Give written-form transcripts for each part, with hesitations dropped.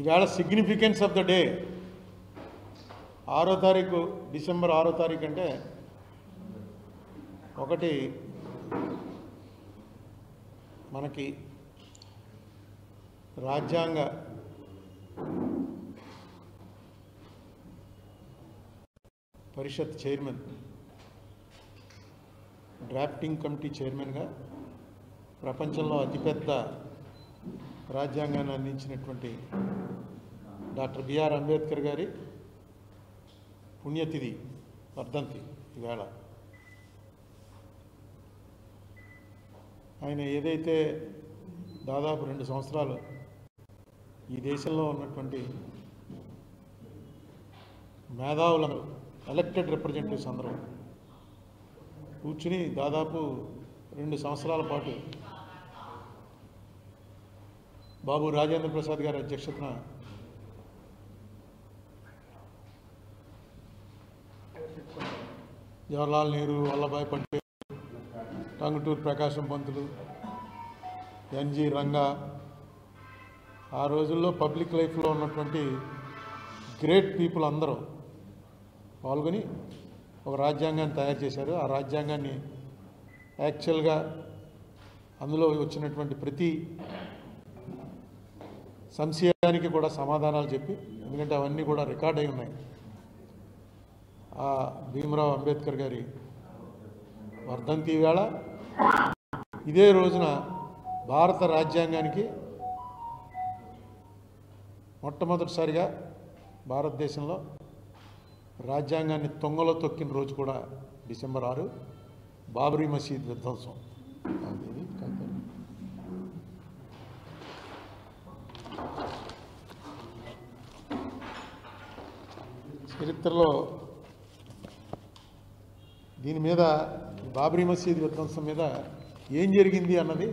ఈవేళ significance of the day 6వ తారీఖు డిసెంబర్ 6వ తారీఖు అంటే ఒకటి మనకి రాజ్యాంగ పరిషత్ చైర్మన్ డ్రాఫ్టింగ్ కమిటీ చైర్మన్గా ప్రపంచంలో అతిపెద్ద రాజ్యాంగాన్ని అందించినటువంటి డాక్టర్ బిఆర్ అంబేద్కర్ గారి పుణ్యతిథి వర్ధంతి ఈవేళ. ఆయన ఏదైతే దాదాపు 2 సంవత్సరాలు ఈ దేశంలో ఉన్నటువంటి మేధావులను ఎలక్టెడ్ రిప్రజెంటేటివ్స్ అందరూ కూర్చుని దాదాపు 2 సంవత్సరాల పాటు బాబు రాజేంద్ర ప్రసాద్ గారి అధ్యక్షతన జవహర్లాల్ నెహ్రూ, వల్లభాయ్ పటేల్, టంగుటూరి ప్రకాశం పంతులు, ఎన్జి రంగా, ఆ రోజుల్లో పబ్లిక్ లైఫ్లో ఉన్నటువంటి గ్రేట్ పీపుల్ అందరూ పాల్గొని ఒక రాజ్యాంగాన్ని తయారు చేశారు. ఆ రాజ్యాంగాన్ని యాక్చువల్గా అందులో వచ్చినటువంటి ప్రతి సంశయానికి కూడా సమాధానాలు చెప్పి, ఎందుకంటే అవన్నీ కూడా రికార్డ్ అయి ఉన్నాయి. ఆ భీమరావు అంబేద్కర్ గారి వర్ధంతి వేళ ఇదే రోజున భారత రాజ్యాంగానికి మొట్టమొదటిసారిగా భారతదేశంలో రాజ్యాంగాన్ని తొంగలో తొక్కిన రోజు కూడా డిసెంబర్ 6 బాబ్రీ మసీద్ విధ్వంసం. చరిత్రలో దీని మీద బాబ్రీ మసీద్ విధ్వంసం మీద ఏం జరిగింది అన్నది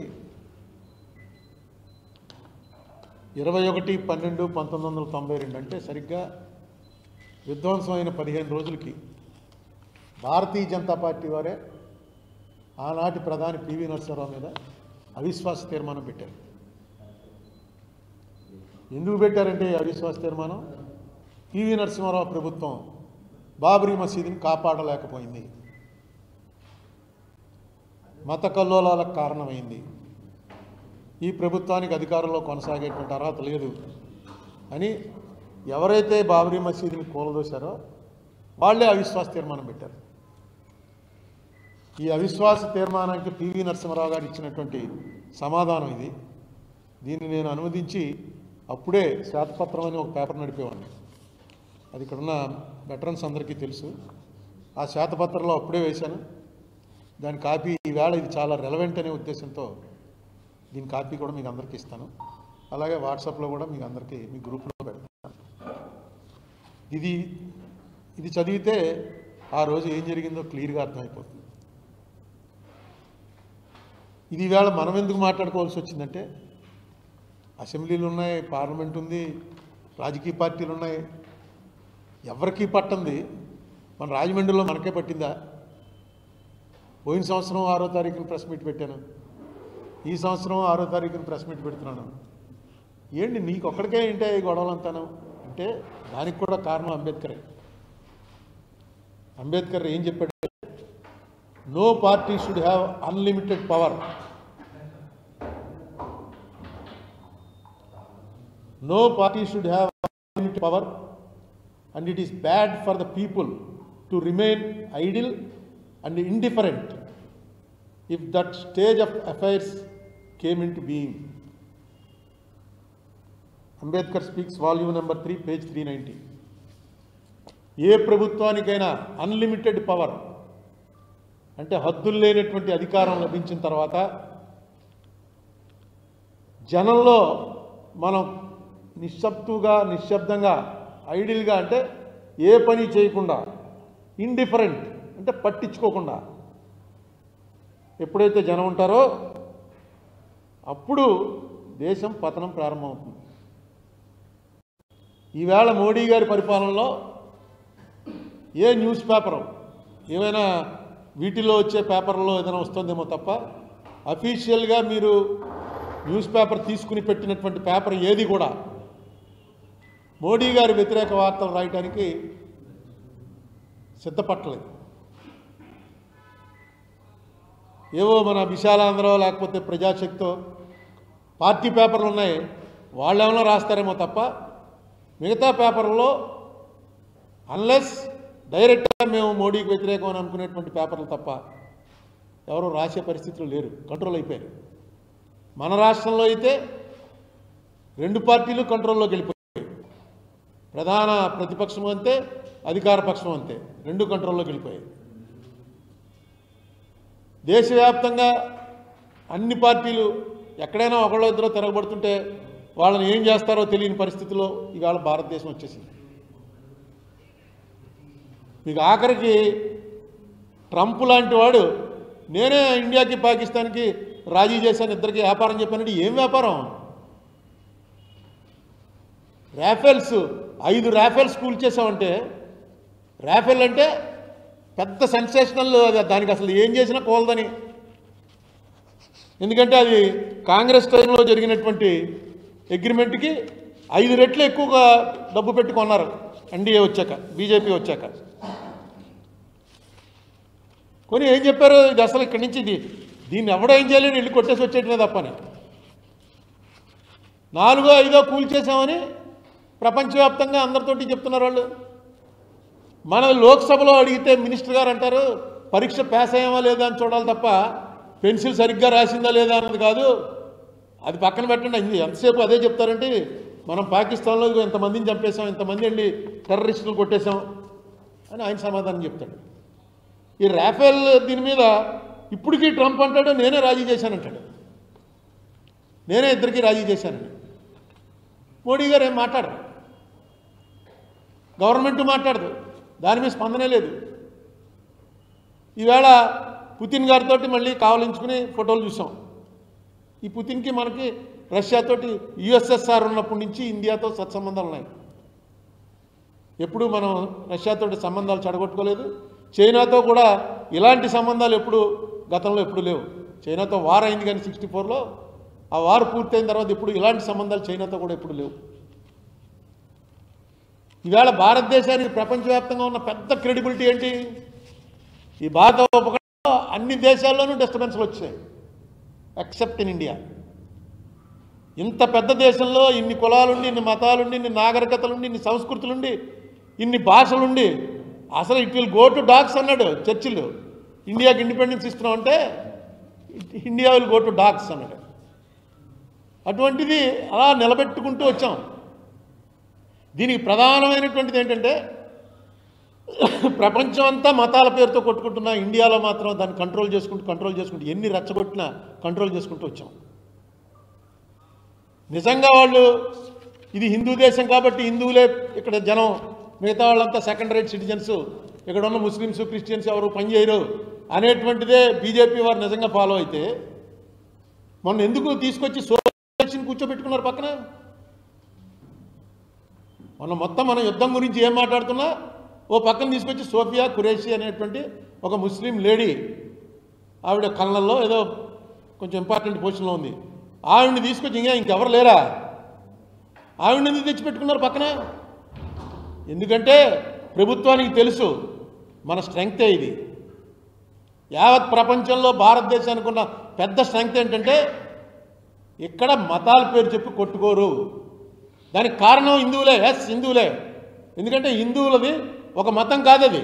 21/12/1992 అంటే సరిగ్గా విధ్వంసం అయిన 15 రోజులకి భారతీయ జనతా పార్టీ వారే ఆనాటి ప్రధాని పివి నరసింహారావు మీద అవిశ్వాస తీర్మానం పెట్టారు. ఎందుకు పెట్టారంటే అవిశ్వాస తీర్మానం, పివి నరసింహారావు ప్రభుత్వం బాబ్రీ మసీదుని కాపాడలేకపోయింది, మత కల్లోలాలకు కారణమైంది, ఈ ప్రభుత్వానికి అధికారంలో కొనసాగేటువంటి అర్హత లేదు అని ఎవరైతే బాబ్రీ మసీదుని కూలదోశారో వాళ్ళే అవిశ్వాస తీర్మానం పెట్టారు. ఈ అవిశ్వాస తీర్మానానికి పివి నరసింహారావు గారు ఇచ్చినటువంటి సమాధానం ఇది. దీన్ని నేను అనువదించి అప్పుడే శ్వేతపత్రం అని ఒక పేపర్ నడిపేవాడిని. అది ఇక్కడున్న వెటరన్స్ అందరికీ తెలుసు. ఆ శ్వేతపత్రంలో అప్పుడే వేశాను. దాని కాపీ ఈవేళ ఇది చాలా రెలవెంట్ అనే ఉద్దేశంతో దీని కాపీ కూడా మీకు అందరికీ ఇస్తాను. అలాగే వాట్సాప్లో కూడా మీకు అందరికీ మీ గ్రూప్లో పెడతాను. ఇది చదివితే ఆ రోజు ఏం జరిగిందో క్లియర్గా అర్థమైపోతుంది. ఇది ఈవేళ మనం ఎందుకు మాట్లాడుకోవాల్సి వచ్చిందంటే అసెంబ్లీలు ఉన్నాయి, పార్లమెంట్ ఉంది, రాజకీయ పార్టీలు ఉన్నాయి, ఎవరికీ పట్టింది మన రాజమండ్రిలో మనకే పట్టిందా? పోయిన సంవత్సరం 6వ తారీఖున ప్రెస్ మీట్ పెట్టాను, ఈ సంవత్సరం 6వ తారీఖున ప్రెస్ మీట్ పెడుతున్నాను. ఏంటి నీకు ఒక్కడికే ఏంటే ఈ గొడవలంతాను అంటే దానికి కూడా కారణం అంబేద్కరే. అంబేద్కర్ ఏం చెప్పాడు? No party should have unlimited power, no party should have unlimited power, and it is bad for the people to remain idle and indifferent if that stage of affairs came into being. Ambedkar speaks, volume number 3, page 390. ఏ ప్రభుత్వానికైనా unlimited power అంటే హద్దులు లేనటువంటి అధికారం లభించిన తర్వాత జనంలో మనం నిశ్శబ్దంగా ఐడిల్గా అంటే ఏ పని చేయకుండా, ఇండిఫరెంట్ అంటే పట్టించుకోకుండా ఎప్పుడైతే జనం ఉంటారో అప్పుడు దేశం పతనం ప్రారంభమవుతుంది. ఈవేళ మోడీ గారి పరిపాలనలో ఏ న్యూస్ పేపరు ఏమైనా వీటిలో వచ్చే పేపర్లో ఏదైనా వస్తుందేమో తప్ప అఫీషియల్గా మీరు న్యూస్ పేపర్ తీసుకుని పెట్టినటువంటి పేపర్ ఏది కూడా మోడీ గారి వ్యతిరేక వార్తలు రాయడానికి సిద్ధపట్టలేదు. ఏవో మన విశాలాంధ్రో లేకపోతే ప్రజాశక్తో పార్టీ పేపర్లు ఉన్నాయి, వాళ్ళు ఏమైనా రాస్తారేమో తప్ప మిగతా పేపర్లో అన్లెస్ డైరెక్ట్గా మేము మోడీకి వ్యతిరేకం అని అనుకునేటువంటి పేపర్లు తప్ప ఎవరు రాసే పరిస్థితులు లేరు, కంట్రోల్ అయిపోయారు. మన రాష్ట్రంలో అయితే రెండు పార్టీలు కంట్రోల్లోకి వెళ్ళిపోయాయి. ప్రధాన ప్రతిపక్షం అంతే, అధికార పక్షం అంతే, రెండు కంట్రోల్లోకి వెళ్ళిపోయాయి. దేశవ్యాప్తంగా అన్ని పార్టీలు ఎక్కడైనా ఒకళ్ళో ఇద్దరో తిరగబడుతుంటే వాళ్ళని ఏం చేస్తారో తెలియని పరిస్థితిలో ఇవాళ భారతదేశం వచ్చేసింది. మీకు ఆఖరికి ట్రంప్ లాంటి వాడు నేనే ఇండియాకి పాకిస్తాన్కి రాజీ చేశాను, ఇద్దరికి వ్యాపారం చెప్పానంటే ఏం వ్యాపారం? రాఫెల్స్ 5 రాఫెల్స్ కూల్చేసామంటే, రాఫెల్ అంటే పెద్ద సెన్సేషనల్, దానికి అసలు ఏం చేసినా కోలదని. ఎందుకంటే అది కాంగ్రెస్ టైంలో జరిగినటువంటి అగ్రిమెంట్కి 5 రెట్లు ఎక్కువగా డబ్బు పెట్టుకున్నారు ఎన్డీఏ వచ్చాక, బీజేపీ వచ్చాక. కొని ఏం చెప్పారు, ఇది అసలు ఇక్కడి నుంచి దీన్ని ఎవడో ఏం చేయలేని వెళ్ళి కొట్టేసి వచ్చేటమే తప్పని 4, 5 కూల్చేసామని ప్రపంచవ్యాప్తంగా అందరితోటి చెప్తున్నారు వాళ్ళు. మన లోక్సభలో అడిగితే మినిస్టర్ గారు అంటారు పరీక్ష పాస్ అయ్యామా లేదా అని చూడాలి తప్ప పెన్సిల్ సరిగ్గా రాసిందా లేదా అన్నది కాదు, అది పక్కన పెట్టండి. ఎంతసేపు అదే చెప్తారంటే మనం పాకిస్తాన్లో ఇంతమందిని చంపేశాం, ఇంతమంది అండి టెర్రరిస్టులు కొట్టేశాం అని ఆయన సమాధానం చెప్తాడు. ఈ రాఫెల్ దీని మీద ఇప్పటికీ ట్రంప్ అంటాడు నేనే రాజీ చేశానంటాడు, నేనే ఇద్దరికి రాజీ చేశానని. మోడీ గారు ఏం మాట్లాడరు, గవర్నమెంట్ మాట్లాడదు, దాని మీద స్పందనే లేదు. ఈవేళ పుతిన్ గారితో మళ్ళీ కావలించుకుని ఫోటోలు చూసాం. ఈ పుతిన్కి మనకి రష్యాతోటి యుఎస్ఎస్ఆర్ ఉన్నప్పటి నుంచి ఇండియాతో సత్సంబంధాలు ఉన్నాయి. ఎప్పుడు మనం రష్యాతో సంబంధాలు చెడగొట్టుకోలేదు. చైనాతో కూడా ఇలాంటి సంబంధాలు గతంలో ఎప్పుడు లేవు. చైనాతో వార్ అయింది కానీ 64లో, ఆ వార్ పూర్తయిన తర్వాత ఇప్పుడు ఇలాంటి సంబంధాలు చైనాతో కూడా ఎప్పుడు లేవు. ఈవేళ భారతదేశానికి ప్రపంచవ్యాప్తంగా ఉన్న పెద్ద క్రెడిబిలిటీ ఏంటి? ఈ భారత ఉపఖండంలో అన్ని దేశాల్లోనూ డిస్టర్బెన్స్లు వచ్చాయి ఎక్సెప్ట్ ఇన్ ఇండియా. ఇంత పెద్ద దేశంలో ఇన్ని కులాలుండి, ఇన్ని మతాలుండి, ఇన్ని నాగరికతలుండి, ఇన్ని సంస్కృతులుండి, ఇన్ని భాషలుండి అసలు it will go to dogs అన్నాడు చర్చిల్. ఇండియాకి ఇండిపెండెన్స్ ఇస్తున్నాం అంటే India will go to dogs అన్నాడు. అటువంటిది అలా నిలబెట్టుకుంటూ వచ్చాం. దీనికి ప్రధానమైనటువంటిది ఏంటంటే ప్రపంచం అంతా మతాల పేరుతో కొట్టుకుంటున్నా, ఇండియాలో మాత్రం దాన్ని కంట్రోల్ చేసుకుంటూ ఎన్ని రెచ్చగొట్టినా కంట్రోల్ చేసుకుంటూ వచ్చాం. నిజంగా వాళ్ళు ఇది హిందూ దేశం కాబట్టి హిందువులే ఇక్కడ జనం, మిగతా వాళ్ళంతా సెకండ్ రేట్ సిటిజన్స్, ఇక్కడ ఉన్న ముస్లిమ్స్ క్రిస్టియన్స్ ఎవరు పనిచేయరు అనేటువంటిదే బీజేపీ వారు నిజంగా ఫాలో అయితే మొన్న ఎందుకు తీసుకొచ్చి సోషల్ కూర్చోబెట్టుకున్నారు పక్కన? మొత్తం మన యుద్ధం గురించి ఏం మాట్లాడుతున్నా ఓ పక్కన తీసుకొచ్చి సోఫియా ఖురేషీ అనేటువంటి ఒక ముస్లిం లేడీ, ఆవిడ కళ్ళల్లో ఏదో కొంచెం ఇంపార్టెంట్ పొజిషన్లో ఉంది, ఆవిడని తీసుకొచ్చి ఇంకెవరు లేరా? ఆవిడని ఎందుకు తెచ్చిపెట్టుకున్నారు పక్కన? ఎందుకంటే ప్రభుత్వానికి తెలుసు మన స్ట్రెంగ్తే ఇది. యావత్ ప్రపంచంలో భారతదేశానికి ఉన్న పెద్ద స్ట్రెంగ్త్ ఏంటంటే ఇక్కడ మతాల పేరు చెప్పి కొట్టుకోరు. దానికి కారణం హిందువులే. ఎస్, హిందువులే. ఎందుకంటే హిందువులది ఒక మతం కాదది.